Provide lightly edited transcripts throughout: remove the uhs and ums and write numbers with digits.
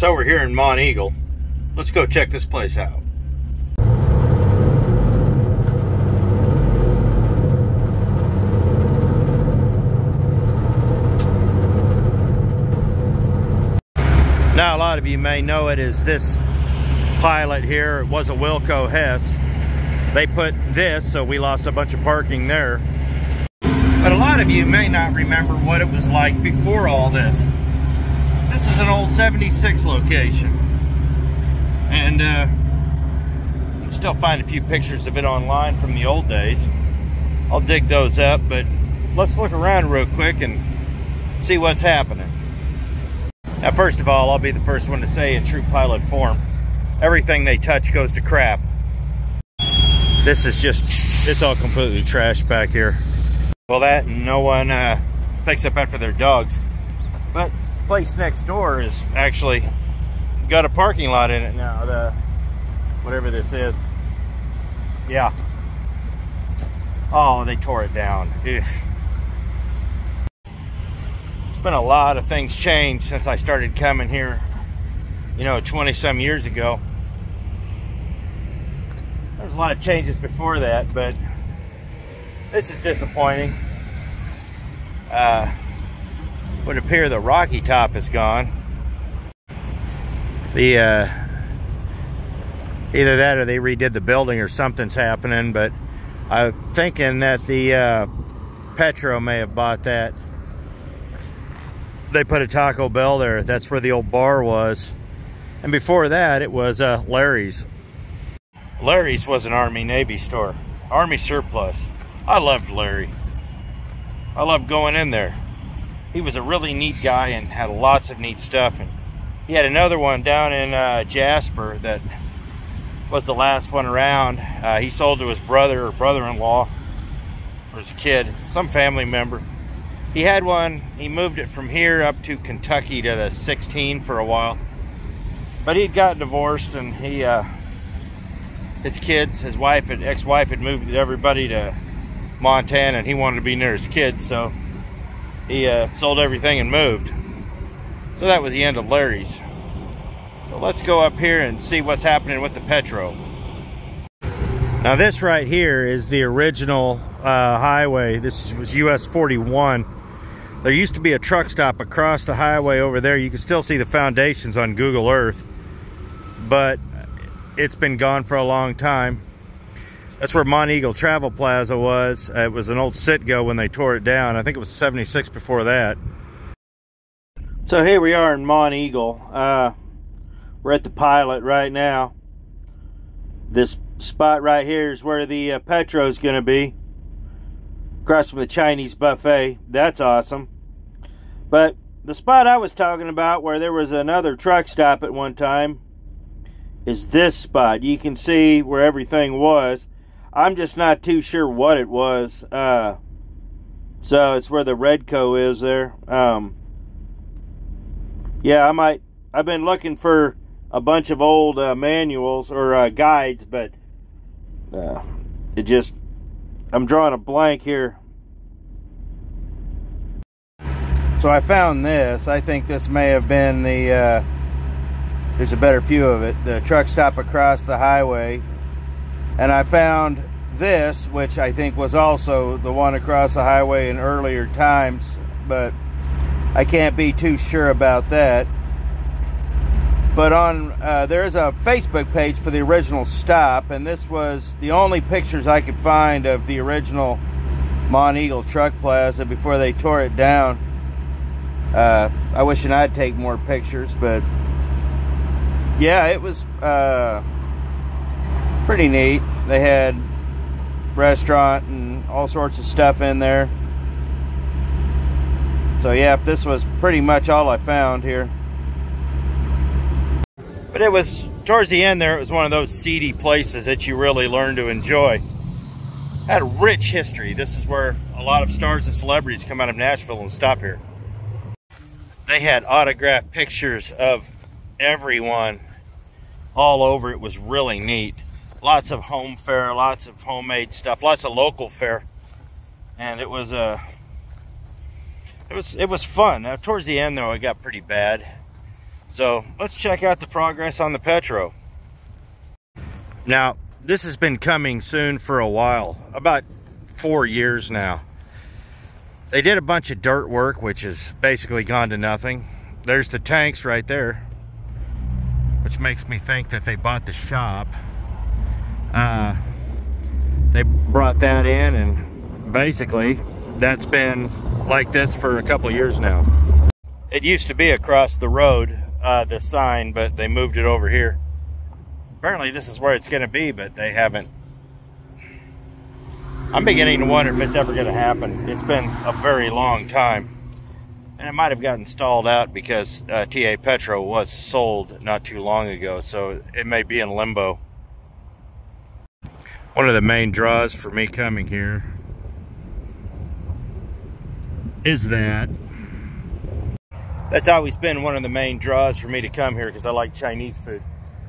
So we're here in Monteagle. Let's go check this place out. Now a lot of you may know it as this Pilot here. It was a Wilco Hess. They put this, so we lost a bunch of parking there. But a lot of you may not remember what it was like before all this. This is an old 76 location. And you can still find a few pictures of it online from the old days. I'll dig those up, but let's look around real quick and see what's happening. Now, first of all, I'll be the first one to say in true Pilot form, everything they touch goes to crap. This is just, it's all completely trashed back here. Well, that and no one picks up after their dogs. But the place next door is actually got a parking lot in it now. The whatever this is. Yeah. Oh, they tore it down. Ugh. It's been a lot of things changed since I started coming here, you know, 20-some years ago. There was a lot of changes before that, but this is disappointing. Would appear the rocky top is gone. The either that or they redid the building or something's happening, but I'm thinking that the Petro may have bought that. They put a Taco Bell there. That's where the old bar was. And before that, it was Larry's. Larry's was an Army-Navy store. Army surplus. I loved Larry. I loved going in there. He was a really neat guy and had lots of neat stuff. And he had another one down in Jasper that was the last one around. He sold to his brother or brother-in-law or his kid, some family member. He had one. He moved it from here up to Kentucky to the 16 for a while. But he'd gotten divorced, and he his kids, his wife, ex-wife had moved everybody to Montana, and he wanted to be near his kids, so he sold everything and moved. So that was the end of Larry's. So let's go up here and see what's happening with the Petro. Now this right here is the original highway. This was US 41. There used to be a truck stop across the highway over there. You can still see the foundations on Google Earth, but it's been gone for a long time. That's where Monteagle Travel Plaza was. It was an old Citgo when they tore it down. I think it was 76 before that. So here we are in Monteagle. We're at the Pilot right now. This spot right here is where the Petro is going to be. Across from the Chinese buffet. That's awesome. But the spot I was talking about where there was another truck stop at one time is this spot. You can see where everything was. I'm just not too sure what it was. So it's where the Redco is there. Yeah, I've been looking for a bunch of old manuals or guides, but I'm drawing a blank here. So I found this. I think this may have been the there's a better view of it, the truck stop across the highway. And I found this, which I think was also the one across the highway in earlier times, but I can't be too sure about that. But on there's a Facebook page for the original stop, and this was the only pictures I could find of the original Monteagle Truck Plaza before they tore it down. I wish I'd take more pictures, but yeah, it was pretty neat. They had restaurant and all sorts of stuff in there. So yeah, this was pretty much all I found here. But it was, towards the end there, it was one of those seedy places that you really learn to enjoy. Had a rich history. This is where a lot of stars and celebrities come out of Nashville and stop here. They had autographed pictures of everyone all over. It was really neat. Lots of home fare, lots of homemade stuff, lots of local fare. And it was fun. Now, towards the end though, it got pretty bad. So let's check out the progress on the Petro. Now, this has been coming soon for a while, about 4 years now. They did a bunch of dirt work, which has basically gone to nothing. There's the tanks right there, which makes me think that they bought the shop. They brought that in, and basically that's been like this for a couple of years now. It used to be across the road, the sign, but they moved it over here. Apparently this is where it's going to be, but they haven't. I'm beginning to wonder if it's ever going to happen. It's been a very long time, and it might have gotten stalled out because TA Petro was sold not too long ago, so it may be in limbo. One of the main draws for me coming here is that. That's always been one of the main draws for me to come here, because I like Chinese food.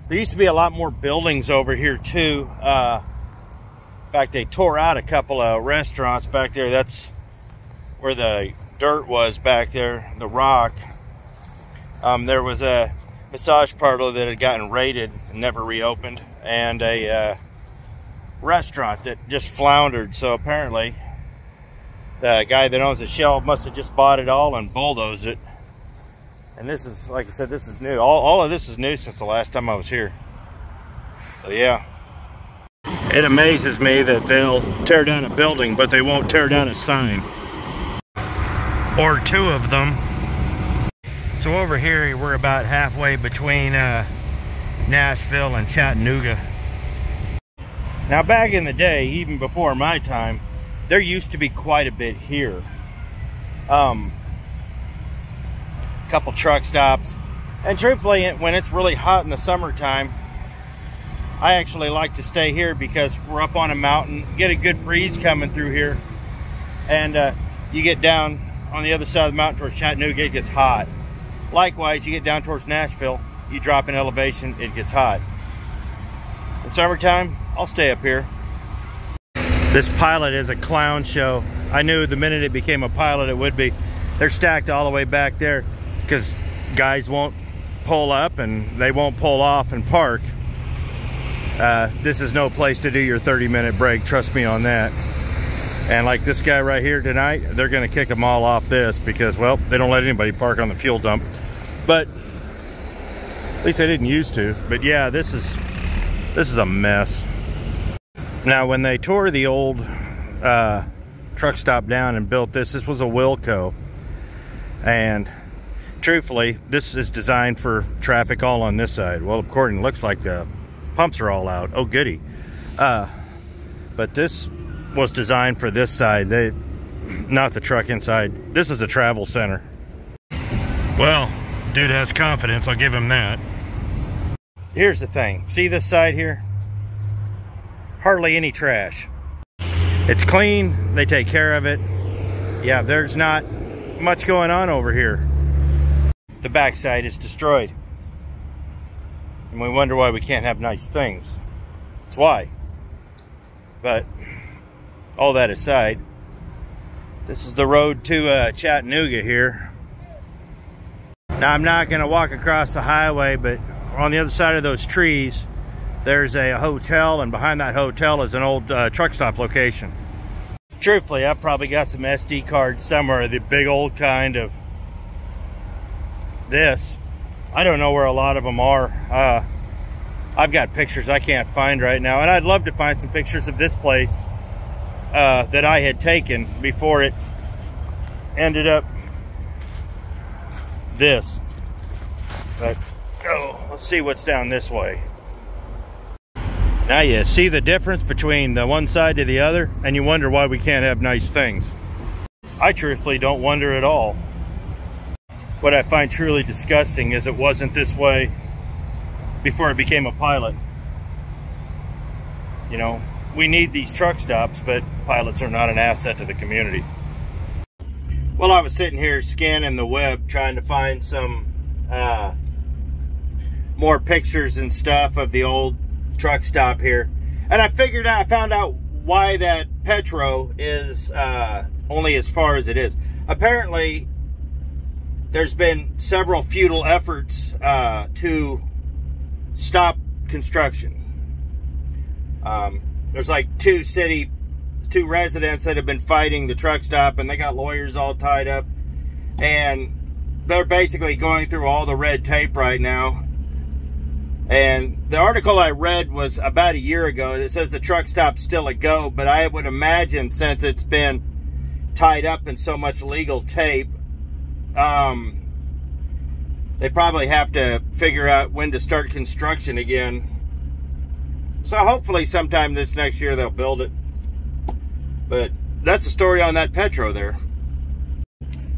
There used to be a lot more buildings over here too. In fact, they tore out a couple of restaurants back there. That's where the dirt was back there, the rock. There was a massage parlor that had gotten raided and never reopened, and a restaurant that just floundered. So apparently the guy that owns the shelf must have just bought it all and bulldozed it. And this is, like I said, this is new. All of this is new since the last time I was here. So yeah. It amazes me that they'll tear down a building, but they won't tear down a sign. Or two of them. So over here, we're about halfway between Nashville and Chattanooga. Now back in the day, even before my time, there used to be quite a bit here. Couple truck stops, and truthfully, when it's really hot in the summertime, I actually like to stay here because we're up on a mountain, get a good breeze coming through here, and you get down on the other side of the mountain towards Chattanooga, it gets hot. Likewise, you get down towards Nashville, you drop in elevation, it gets hot. In summertime, I'll stay up here. This Pilot is a clown show. I knew the minute it became a Pilot it would be. They're stacked all the way back there because guys won't pull up and they won't pull off and park. This is no place to do your 30-minute break, trust me on that. And like this guy right here tonight, they're gonna kick them all off this because, well, they don't let anybody park on the fuel dump. But at least they didn't used to. But yeah, this is a mess. Now when they tore the old truck stop down and built this was a Wilco. And truthfully, this is designed for traffic all on this side. Well, according, looks like the pumps are all out. Oh, goody. But this was designed for this side, not the truck inside. This is a travel center. Well, dude has confidence, I'll give him that. Here's the thing, see this side here? Hardly any trash. It's clean, they take care of it. Yeah, there's not much going on over here. The backside is destroyed. And we wonder why we can't have nice things. That's why. But all that aside, this is the road to Chattanooga here. Now I'm not gonna walk across the highway, but on the other side of those trees, there's a hotel, and behind that hotel is an old truck stop location. Truthfully, I've probably got some SD cards somewhere, the big old kind of this. I don't know where a lot of them are. I've got pictures I can't find right now, and I'd love to find some pictures of this place that I had taken before it ended up this. But let's see what's down this way. Now you see the difference between the one side to the other, and you wonder why we can't have nice things. I truthfully don't wonder at all. What I find truly disgusting is it wasn't this way before it became a Pilot. You know, we need these truck stops, but Pilots are not an asset to the community. Well, I was sitting here scanning the web trying to find some more pictures and stuff of the old truck stop here, and I found out why that Petro is only as far as it is. Apparently there's been several futile efforts to stop construction. There's like two residents that have been fighting the truck stop, and they got lawyers all tied up, and they're basically going through all the red tape right now. And the article I read was about a year ago. It says the truck stop's still a go, but I would imagine since it's been tied up in so much legal tape, they probably have to figure out when to start construction again. So hopefully sometime this next year they'll build it. But that's the story on that Petro there.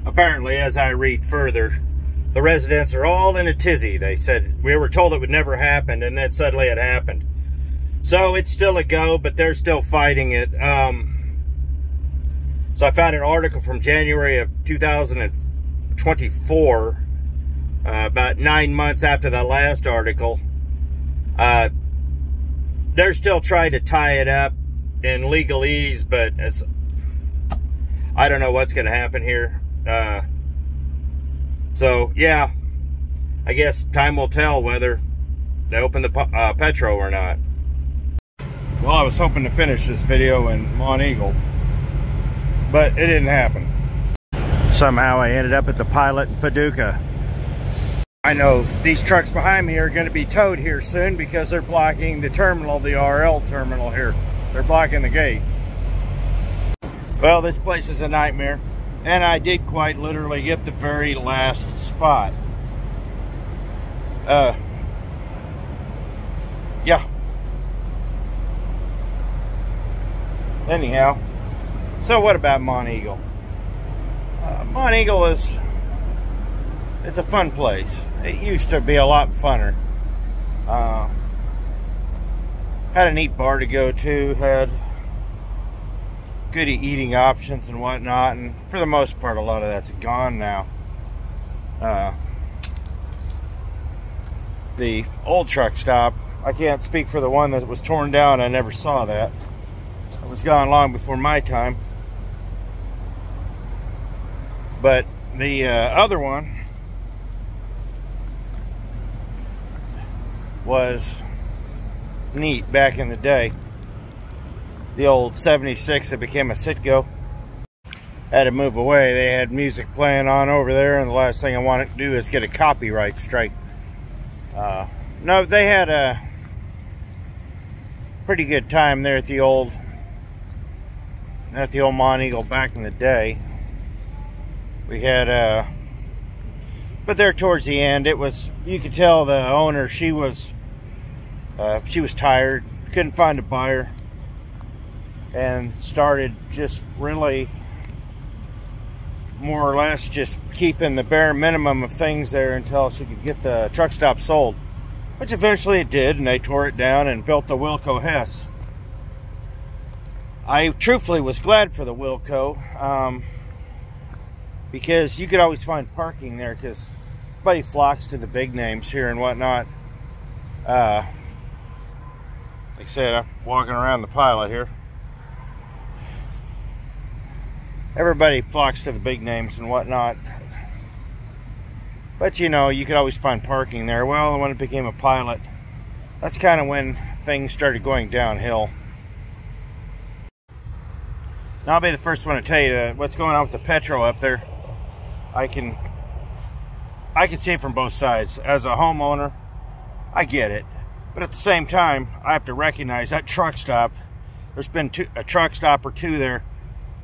Apparently, as I read further, the residents are all in a tizzy. They said, we were told it would never happen, and then suddenly it happened. So it's still a go, but they're still fighting it. So I found an article from January of 2024, about 9 months after the last article. They're still trying to tie it up in legalese, but I don't know what's going to happen here. So yeah, I guess time will tell whether they open the Petro or not. Well, I was hoping to finish this video in Monteagle, but it didn't happen. Somehow I ended up at the Pilot in Paducah. I know these trucks behind me are going to be towed here soon because they're blocking the terminal, the RL terminal here. They're blocking the gate. Well, this place is a nightmare, and I did quite literally get the very last spot. Yeah. Anyhow, so what about Monteagle? Monteagle it's a fun place. It used to be a lot funner. Had a neat bar to go to, had good eating options and whatnot, and for the most part a lot of that's gone now. The old truck stop, I can't speak for the one that was torn down. I never saw that. It was gone long before my time. But the other one was neat back in the day. The old 76 that became a Citgo. Had to move away. They had music playing on over there, and the last thing I wanted to do is get a copyright strike. No, they had a pretty good time there at the old Monteagle back in the day. We had but there towards the end, it was, you could tell the owner, she was tired, couldn't find a buyer, and started just really more or less just keeping the bare minimum of things there until she could get the truck stop sold, which eventually it did, and they tore it down and built the Wilco Hess. I truthfully was glad for the Wilco, because you could always find parking there, because everybody flocks to the big names here and whatnot. Like I said, I'm walking around the Pilot here. Everybody flocks to the big names and whatnot. But you know, you could always find parking there. Well, when it became a Pilot, that's kind of when things started going downhill. Now, I'll be the first one to tell you what's going on with the Petro up there. I can see it from both sides. As a homeowner, I get it. But at the same time, I have to recognize that truck stop, there's been a truck stop or two there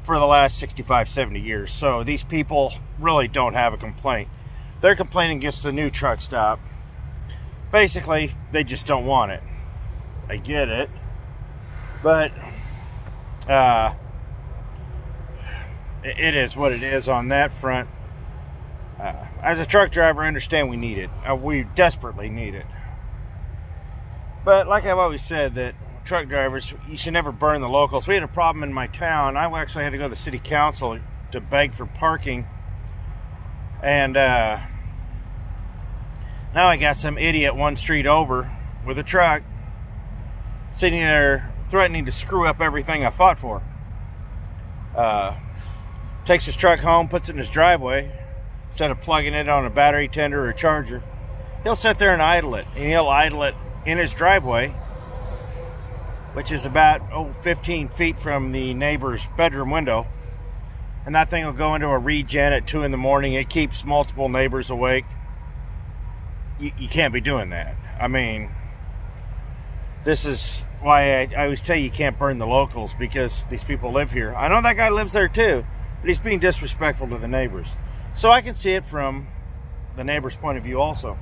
for the last 65, 70 years. So these people really don't have a complaint. They're complaining against the new truck stop. Basically, they just don't want it. I get it. But it is what it is on that front. As a truck driver, I understand we need it. We desperately need it. But like I've always said, that truck drivers, you should never burn the locals. We had a problem in my town. I actually had to go to the city council to beg for parking. And now I got some idiot one street over with a truck sitting there threatening to screw up everything I fought for. Takes his truck home, puts it in his driveway, instead of plugging it on a battery tender or a charger, he'll sit there and idle it. And he'll idle it in his driveway, which is about 15 feet from the neighbor's bedroom window. And that thing will go into a regen at 2 in the morning. It keeps multiple neighbors awake. You can't be doing that. I mean, this is why I always tell you can't burn the locals, because these people live here. I know that guy lives there too, but he's being disrespectful to the neighbors. So I can see it from the neighbor's point of view also.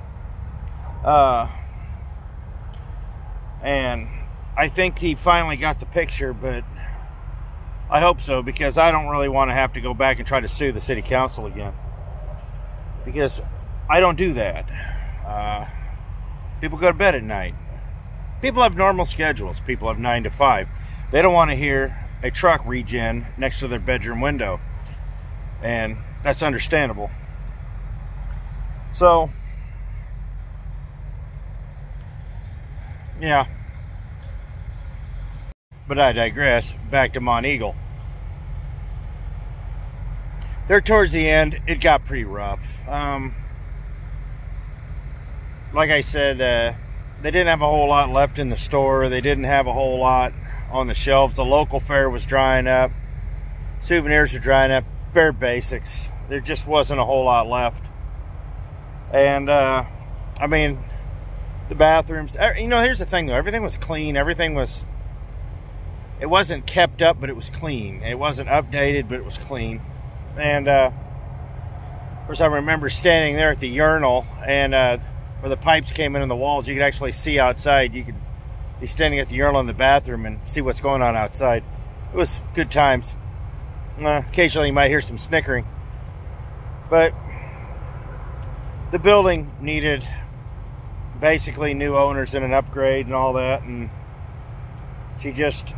And I think he finally got the picture, but I hope so, because I don't really want to have to go back and try to sue the city council again, because I don't do that. People go to bed at night. People have normal schedules. People have 9 to 5. They don't want to hear a truck regen next to their bedroom window, and that's understandable. So yeah, but I digress. Back to Monteagle. There towards the end, it got pretty rough. Like I said, they didn't have a whole lot left in the store. They didn't have a whole lot on the shelves. The local fare was drying up. Souvenirs were drying up. Bare basics. There just wasn't a whole lot left. And, I mean, the bathrooms, you know, here's the thing though. Everything was clean. Everything was, it wasn't kept up, but it was clean. It wasn't updated, but it was clean. And, of course, I remember standing there at the urinal, and, where the pipes came in the walls, you could actually see outside. You could be standing at the urinal in the bathroom and see what's going on outside. It was good times. Occasionally you might hear some snickering. But the building needed basically new owners and an upgrade and all that, and she just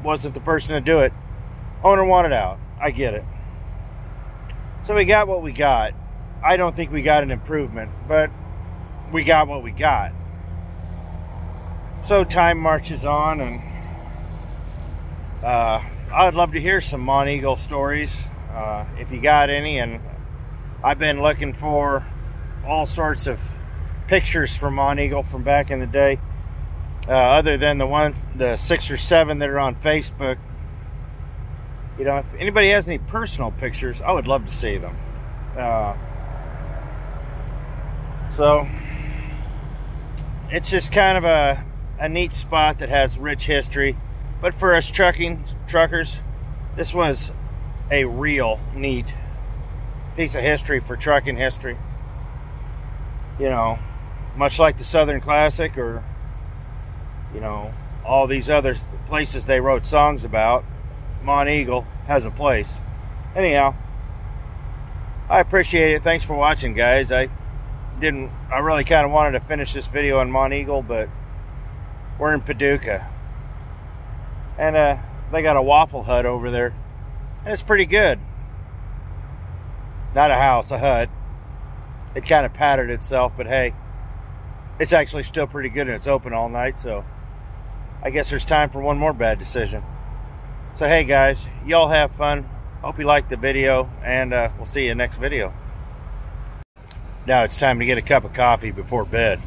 wasn't the person to do it. Owner wanted out. I get it. So we got what we got. I don't think we got an improvement, but we got what we got. So time marches on, and I'd love to hear some Monteagle stories, if you got any. And I've been looking for all sorts of pictures from Monteagle from back in the day, other than the 6 or 7 that are on Facebook. You know, if anybody has any personal pictures, I would love to see them. So it's just kind of a neat spot that has rich history. But for us truckers, this was a real neat piece of history for trucking history. You know, much like the Southern Classic, or, you know, all these other places they wrote songs about, Monteagle has a place. Anyhow, I appreciate it. Thanks for watching, guys. I really kind of wanted to finish this video on Monteagle, but we're in Paducah, and they got a Waffle Hut over there, and it's pretty good. Not a house, a hut. It kind of patterned itself, but hey, it's actually still pretty good, and it's open all night, so I guess there's time for one more bad decision. So hey guys, y'all have fun. Hope you liked the video, and we'll see you next video. Now it's time to get a cup of coffee before bed.